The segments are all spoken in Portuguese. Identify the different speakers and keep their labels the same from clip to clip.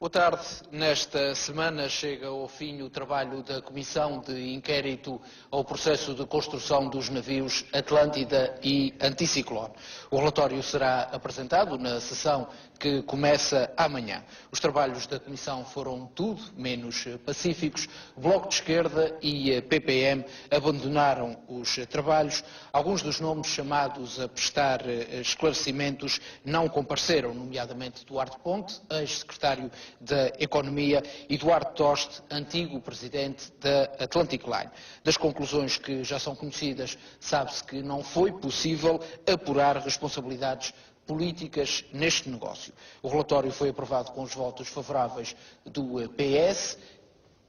Speaker 1: Boa tarde. Nesta semana chega ao fim o trabalho da Comissão de Inquérito ao processo de construção dos navios Atlântida e Anticiclone. O relatório será apresentado na sessão que começa amanhã. Os trabalhos da Comissão foram tudo menos pacíficos. O Bloco de Esquerda e a PPM abandonaram os trabalhos. Alguns dos nomes chamados a prestar esclarecimentos não compareceram, nomeadamente Duarte Ponte, ex-secretário da Economia, e Eduardo Toste, antigo presidente da Atlantic Line. Das conclusões que já são conhecidas, sabe-se que não foi possível apurar responsabilidades políticas neste negócio. O relatório foi aprovado com os votos favoráveis do PS,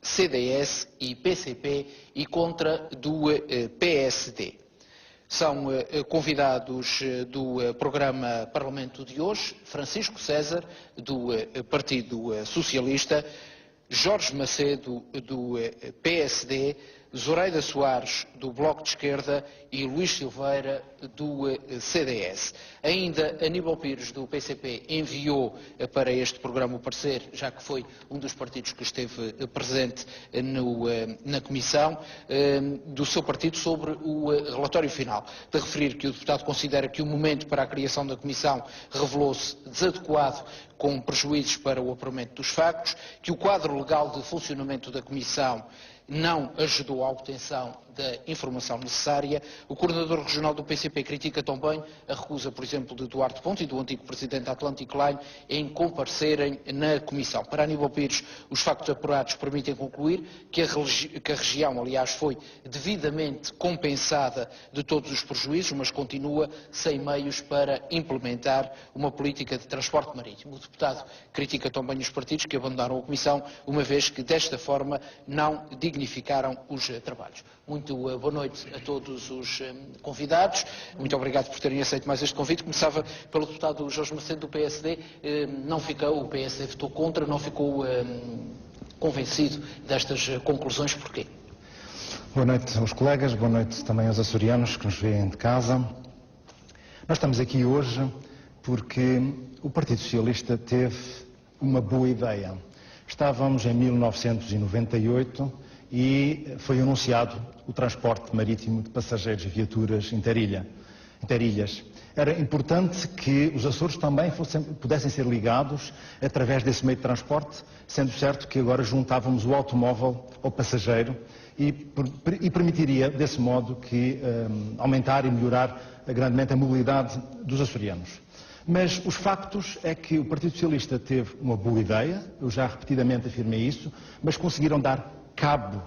Speaker 1: CDS e PCP e contra do PSD. São convidados do programa Parlamento de hoje Francisco César, do Partido Socialista, Jorge Macedo, do PSD, Zoraida Soares, do Bloco de Esquerda e Luís Silveira, do CDS. Ainda Aníbal Pires, do PCP, enviou para este programa o parecer, já que foi um dos partidos que esteve presente na Comissão, do seu partido sobre o relatório final. De referir que o deputado considera que o momento para a criação da Comissão revelou-se desadequado, com prejuízos para o apuramento dos factos, que o quadro legal de funcionamento da Comissão não ajudou à obtenção da informação necessária. O coordenador regional do PCP critica também a recusa, por exemplo, de Duarte Ponte e do antigo presidente da Atlantic Line em comparecerem na Comissão. Para Aníbal Pires, os factos apurados permitem concluir que a região, aliás, foi devidamente compensada de todos os prejuízos, mas continua sem meios para implementar uma política de transporte marítimo. O deputado critica também os partidos que abandonaram a Comissão, uma vez que desta forma não dignificaram os trabalhos. Muito boa noite a todos os convidados. Muito obrigado por terem aceito mais este convite. Começava pelo deputado Jorge Macedo, do PSD. O PSD votou contra, não ficou convencido destas conclusões. Porquê?
Speaker 2: Boa noite aos colegas, boa noite também aos açorianos que nos veem de casa. Nós estamos aqui hoje porque o Partido Socialista teve uma boa ideia. Estávamos em 1998 e foi anunciado o transporte marítimo de passageiros e viaturas interilhas. Era importante que os Açores também pudessem ser ligados através desse meio de transporte, sendo certo que agora juntávamos o automóvel ao passageiro e permitiria, desse modo, que aumentar e melhorar grandemente a mobilidade dos açorianos. Mas os factos é que o Partido Socialista teve uma boa ideia, eu já repetidamente afirmei isso, mas conseguiram dar cabo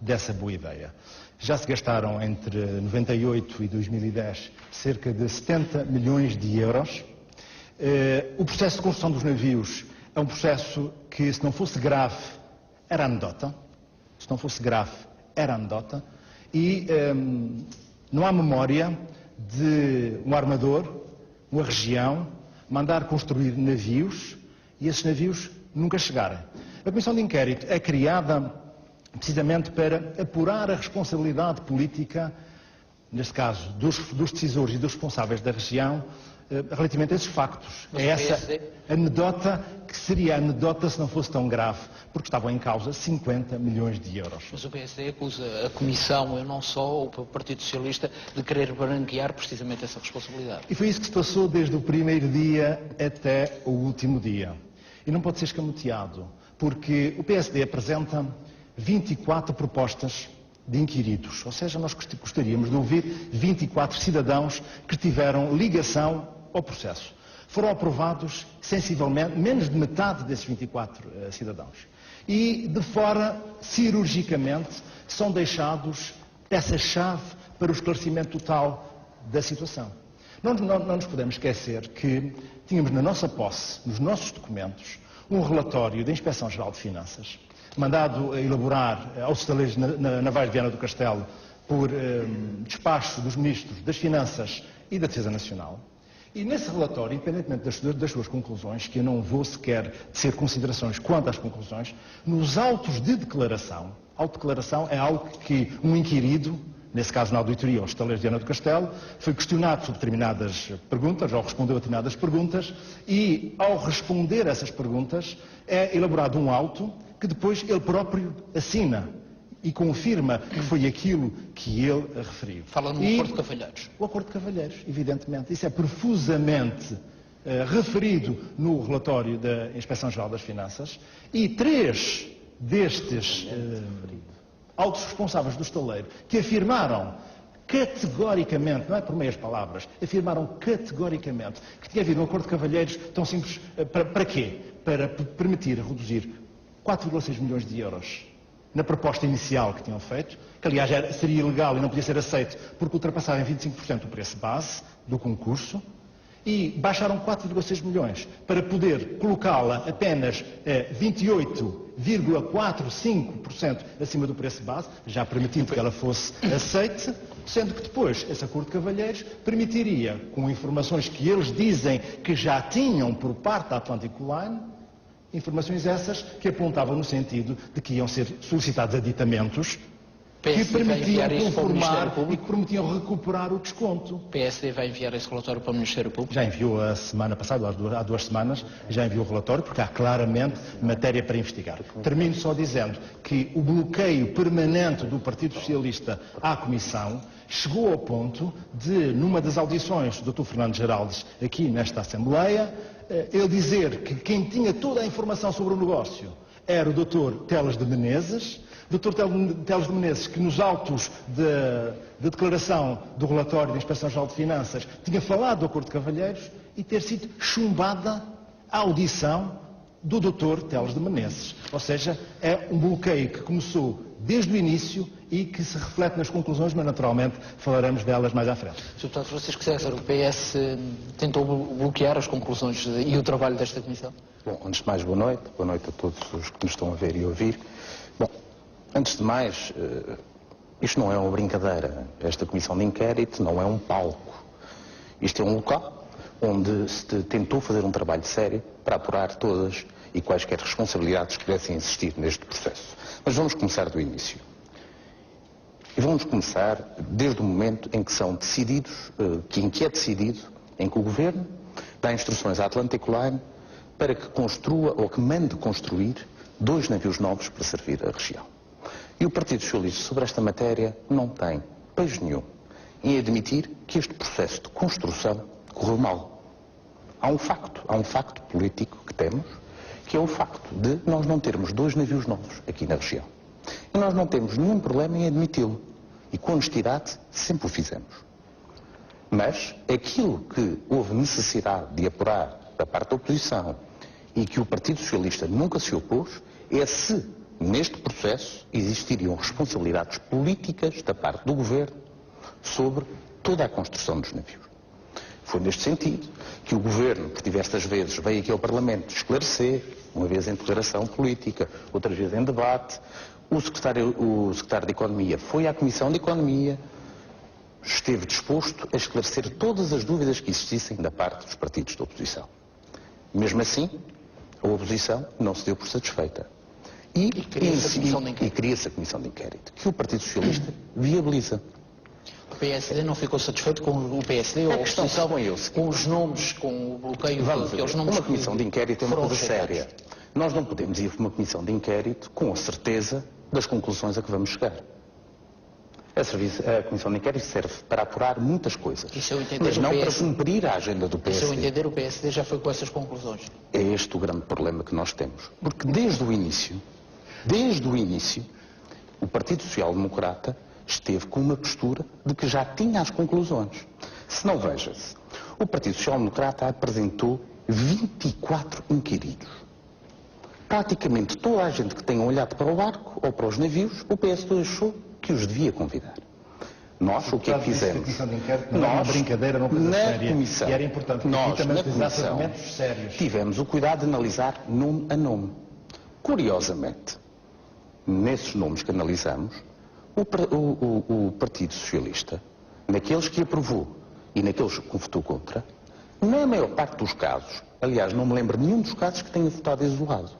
Speaker 2: dessa boa ideia. Já se gastaram entre 98 e 2010 cerca de 70 milhões de euros. O processo de construção dos navios é um processo que, se não fosse grave, era anedota. Se não fosse grave, era anedota. E não há memória de um armador, uma região, mandar construir navios e esses navios nunca chegarem. A Comissão de Inquérito é criada precisamente para apurar a responsabilidade política, neste caso, dos decisores e dos responsáveis da região, relativamente a esses factos. É essa anedota que seria anedota se não fosse tão grave, porque estavam em causa 50 milhões de euros.
Speaker 1: Mas o PSD acusa a Comissão, e não só o Partido Socialista, de querer branquear precisamente essa responsabilidade.
Speaker 2: E foi isso que se passou desde o primeiro dia até o último dia. E não pode ser escamoteado, porque o PSD apresenta 24 propostas de inquiridos, ou seja, nós gostaríamos de ouvir 24 cidadãos que tiveram ligação ao processo. Foram aprovados sensivelmente menos de metade desses 24 cidadãos. E de fora, cirurgicamente, são deixados peça-chave para o esclarecimento total da situação. Não nos podemos esquecer que tínhamos na nossa posse, nos nossos documentos, um relatório da Inspeção-Geral de Finanças, mandado a elaborar aos estaleiros navais de Viana do Castelo por despacho dos ministros das Finanças e da Defesa Nacional. E nesse relatório, independentemente das suas conclusões, que eu não vou sequer tecer considerações quanto às conclusões, nos autos de declaração, autodeclaração é algo que um inquirido, nesse caso na auditoria aos estaleiros de Viana do Castelo, foi questionado sobre determinadas perguntas, ou respondeu a determinadas perguntas, e ao responder a essas perguntas é elaborado um auto que depois ele próprio assina e confirma que foi aquilo que ele referiu.
Speaker 1: Fala no Acordo de Cavalheiros.
Speaker 2: O Acordo de Cavalheiros, evidentemente. Isso é profusamente referido no relatório da Inspeção-Geral das Finanças, e 3 destes altos responsáveis do estaleiro que afirmaram categoricamente, não é por meias palavras, afirmaram categoricamente que tinha havido um Acordo de Cavalheiros tão simples. Para quê? Para permitir reduzir 4,6 milhões de euros na proposta inicial que tinham feito, que aliás seria ilegal e não podia ser aceito porque ultrapassava em 25% o preço base do concurso, e baixaram 4,6 milhões para poder colocá-la apenas 28,45% acima do preço base, já permitindo que ela fosse aceite, sendo que depois esse Acordo de Cavalheiros permitiria, com informações que eles dizem que já tinham por parte da Atlantic Line, informações essas que apontavam no sentido de que iam ser solicitados aditamentos que permitiam conformar e que permitiam recuperar o desconto.
Speaker 1: O PSD vai enviar esse relatório para o Ministério Público?
Speaker 2: Já enviou a semana passada, há 2 semanas, já enviou o relatório, porque há claramente matéria para investigar. Termino só dizendo que o bloqueio permanente do Partido Socialista à Comissão chegou ao ponto de, numa das audições do Dr. Fernando Geraldes aqui nesta Assembleia, ele dizer que quem tinha toda a informação sobre o negócio era o Dr. Teles de Menezes, Dr. Teles de Menezes, que nos autos de declaração do relatório da Inspeção-Geral de Finanças tinha falado do Acordo de Cavalheiros, e ter sido chumbada a audição do Dr. Teles de Menezes. Ou seja, é um bloqueio que começou desde o início e que se reflete nas conclusões, mas naturalmente falaremos delas mais à frente.
Speaker 1: Sr. Deputado Francisco César, o PS tentou bloquear as conclusões e o trabalho desta Comissão?
Speaker 3: Bom, antes de mais, boa noite a todos os que nos estão a ver e a ouvir. Bom, antes de mais, isto não é uma brincadeira, esta Comissão de Inquérito não é um palco. Isto é um local onde se tentou fazer um trabalho sério para apurar todas e quaisquer responsabilidades que pudessem existir neste processo. Mas vamos começar do início. E vamos começar desde o momento em que são decididos, em que é decidido, em que o Governo dá instruções à Atlantic Line para que construa ou que mande construir 2 navios novos para servir a região. E o Partido Socialista sobre esta matéria não tem pejo nenhum em admitir que este processo de construção correu mal. Há um facto político que temos, que é o facto de nós não termos 2 navios novos aqui na região. E nós não temos nenhum problema em admiti-lo. E com honestidade sempre o fizemos. Mas aquilo que houve necessidade de apurar da parte da oposição e que o Partido Socialista nunca se opôs é se neste processo existiriam responsabilidades políticas da parte do Governo sobre toda a construção dos navios. Foi neste sentido que o Governo, por diversas vezes, veio aqui ao Parlamento esclarecer, uma vez em declaração política, outras vezes em debate. O secretário de Economia foi à Comissão de Economia, esteve disposto a esclarecer todas as dúvidas que existissem da parte dos partidos da oposição. Mesmo assim, a oposição não se deu por satisfeita. E cria-se a Comissão de Inquérito, que o Partido Socialista viabiliza.
Speaker 1: O PSD não ficou satisfeito com o PSD ou a oposição com os nomes, com o bloqueio daqueles nomes?
Speaker 3: Uma Comissão de Inquérito é uma coisa séria. Nós não podemos ir para uma Comissão de Inquérito com a certeza das conclusões a que vamos chegar. A Comissão de Inquérito serve para apurar muitas coisas, mas não para cumprir a agenda do PSD.
Speaker 1: Se eu entender, o PSD já foi com essas conclusões.
Speaker 3: É este o grande problema que nós temos. Porque desde o início, o Partido Social Democrata esteve com uma postura de que já tinha as conclusões. Se não, veja-se, o Partido Social Democrata apresentou 24 inquiridos. Praticamente toda a gente que tenha olhado para o barco ou para os navios, o PSD achou que os devia convidar. Nós, o que é que fizemos?
Speaker 2: Nós, brincadeira, não coisa séria.
Speaker 3: Comissão,
Speaker 2: e era importante que
Speaker 3: nós,
Speaker 2: também
Speaker 3: na Comissão,
Speaker 2: sérios.
Speaker 3: tivemos o cuidado de analisar nome a nome. Curiosamente, nesses nomes que analisamos, o Partido Socialista, naqueles que aprovou e naqueles que votou contra, na maior parte dos casos, aliás, não me lembro de nenhum dos casos que tenha votado isolado.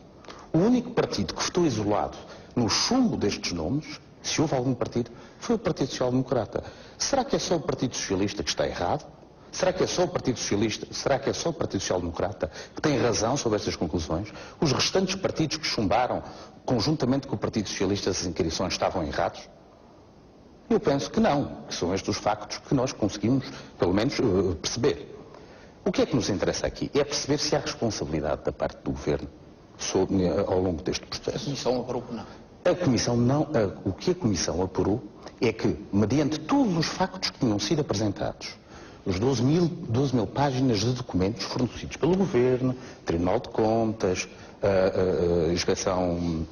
Speaker 3: O único partido que votou isolado no chumbo destes nomes Se houve algum partido, foi o Partido Social Democrata. Será que é só o Partido Socialista que está errado? Será que é só o Partido Socialista, será que é só o Partido Social Democrata que tem razão sobre estas conclusões? Os restantes partidos que chumbaram, conjuntamente com o Partido Socialista, essas inquirições estavam errados? Eu penso que não, que são estes os factos que nós conseguimos, pelo menos, perceber. O que é que nos interessa aqui? É perceber se há responsabilidade da parte do Governo ao longo deste processo.
Speaker 1: A Comissão apurou que não.
Speaker 3: A Comissão não, o que a Comissão apurou é que, mediante todos os factos que tinham sido apresentados, os 12 mil páginas de documentos fornecidos pelo Governo, Tribunal de Contas, Inspeção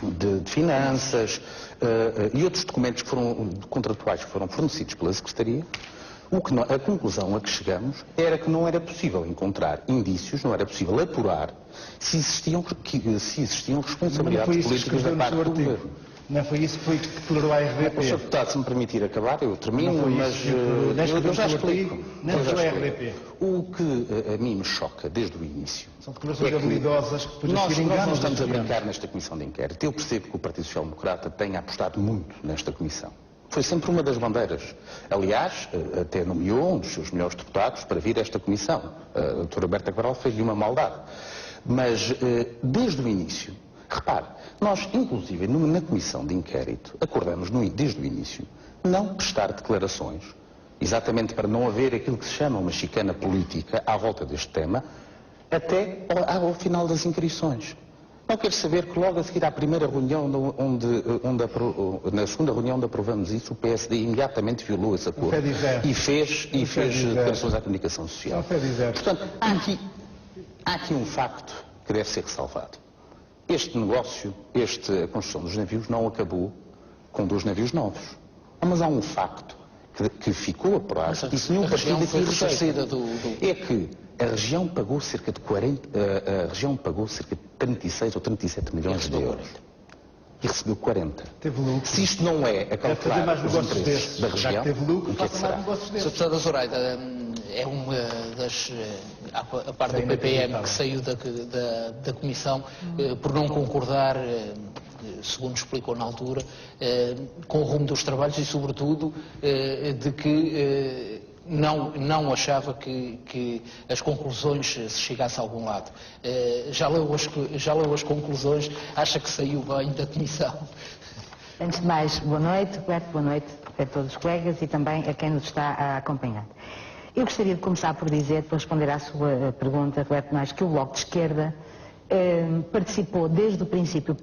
Speaker 3: de Finanças e outros documentos contratuais que foram fornecidos pela Secretaria, a conclusão a que chegamos era que não era possível encontrar indícios, não era possível apurar se existiam responsabilidades políticas da parte do Governo.
Speaker 2: Não foi isso que foi que tolerou a RDP.
Speaker 3: Sr. Deputado, se me permitir acabar, eu termino, mas eu já explico. O que a mim me choca desde o início
Speaker 2: são declarações habilidosas que
Speaker 3: nós não estamos a brincar nesta comissão de inquérito. Eu percebo que o Partido Social Democrata tenha apostado muito nesta comissão. Foi sempre uma das bandeiras. Aliás, até nomeou um dos seus melhores deputados para vir a esta comissão. A doutora Berta Cabral fez-lhe uma maldade. Mas, desde o início, repare, nós, inclusive, na comissão de inquérito, acordamos, desde o início, não prestar declarações, exatamente para não haver aquilo que se chama uma chicana política à volta deste tema, até ao final das inscrições. Não quero saber que logo a seguir à primeira reunião, na segunda reunião onde aprovamos isso, o PSD imediatamente violou esse acordo e fez declarações à comunicação social. Portanto, há aqui um facto que deve ser ressalvado. Este negócio, a construção dos navios não acabou com 2 navios novos. Mas há um facto que ficou apurado e que nenhum partido aqui rejeita. É que a região pagou cerca de 36 ou 37 milhões de euros. E recebeu 40. Se isto não é a calcular os interesses da região, o que é que será?
Speaker 1: Sr. Deputada Zoraida, é uma das... A parte do PPM que saiu da Comissão por não concordar, segundo explicou na altura, com o rumo dos trabalhos e, sobretudo, de que não achava que as conclusões se chegassem a algum lado. Já leu as conclusões, acha que saiu bem da Comissão?
Speaker 4: Antes de mais, boa noite, Roberto, boa noite a todos os colegas e também a quem nos está a acompanhar. Eu gostaria de começar por dizer, para responder à sua pergunta, Roberto Nois, que o Bloco de Esquerda participou, desde o princípio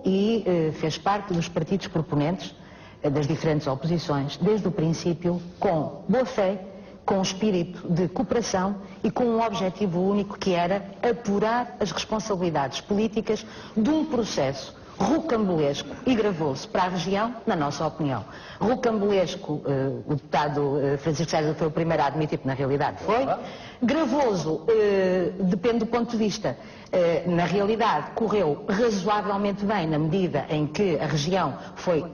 Speaker 4: e fez parte dos partidos proponentes das diferentes oposições, desde o princípio, com boa fé, com espírito de cooperação e com um objetivo único que era apurar as responsabilidades políticas de um processo rocambolesco e gravoso para a região, na nossa opinião. Rocambolesco, o deputado Francisco César foi o primeiro a admitir que na realidade foi. Gravoso, depende do ponto de vista. Na realidade, correu razoavelmente bem na medida em que a região foi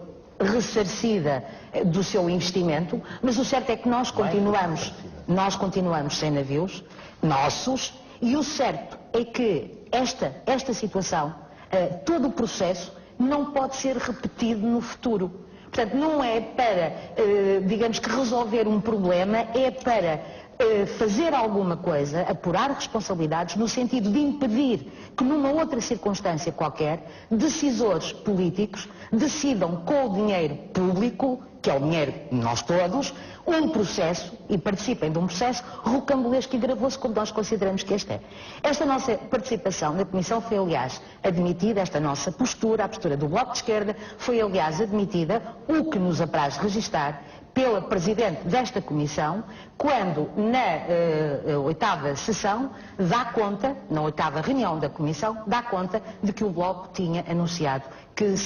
Speaker 4: ressarcida do seu investimento, mas o certo é que nós continuamos sem navios nossos e o certo é que esta situação, todo o processo, não pode ser repetido no futuro. Portanto, não é para, digamos que resolver um problema, é para fazer alguma coisa, apurar responsabilidades, no sentido de impedir que numa outra circunstância qualquer, decisores políticos decidam com o dinheiro público, que é o dinheiro de nós todos, um processo, e participem de um processo rocambolesco e gravoso, como nós consideramos que este é. Esta nossa participação na Comissão foi, aliás, admitida, esta nossa postura, a postura do Bloco de Esquerda, foi, aliás, admitida, o que nos apraz registar, pela Presidente desta Comissão, quando na oitava sessão dá conta, na oitava reunião da Comissão, dá conta de que o Bloco tinha anunciado que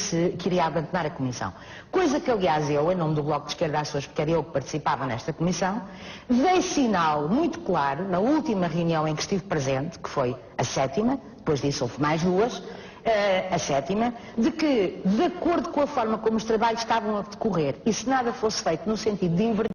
Speaker 4: iria abandonar a Comissão. Coisa que, aliás, eu, em nome do Bloco de Esquerda Açores, porque era eu que participava nesta Comissão, dei sinal muito claro, na última reunião em que estive presente, que foi a 7ª, depois disso houve mais 2, a 7ª, de que, de acordo com a forma como os trabalhos estavam a decorrer, e se nada fosse feito no sentido de inverter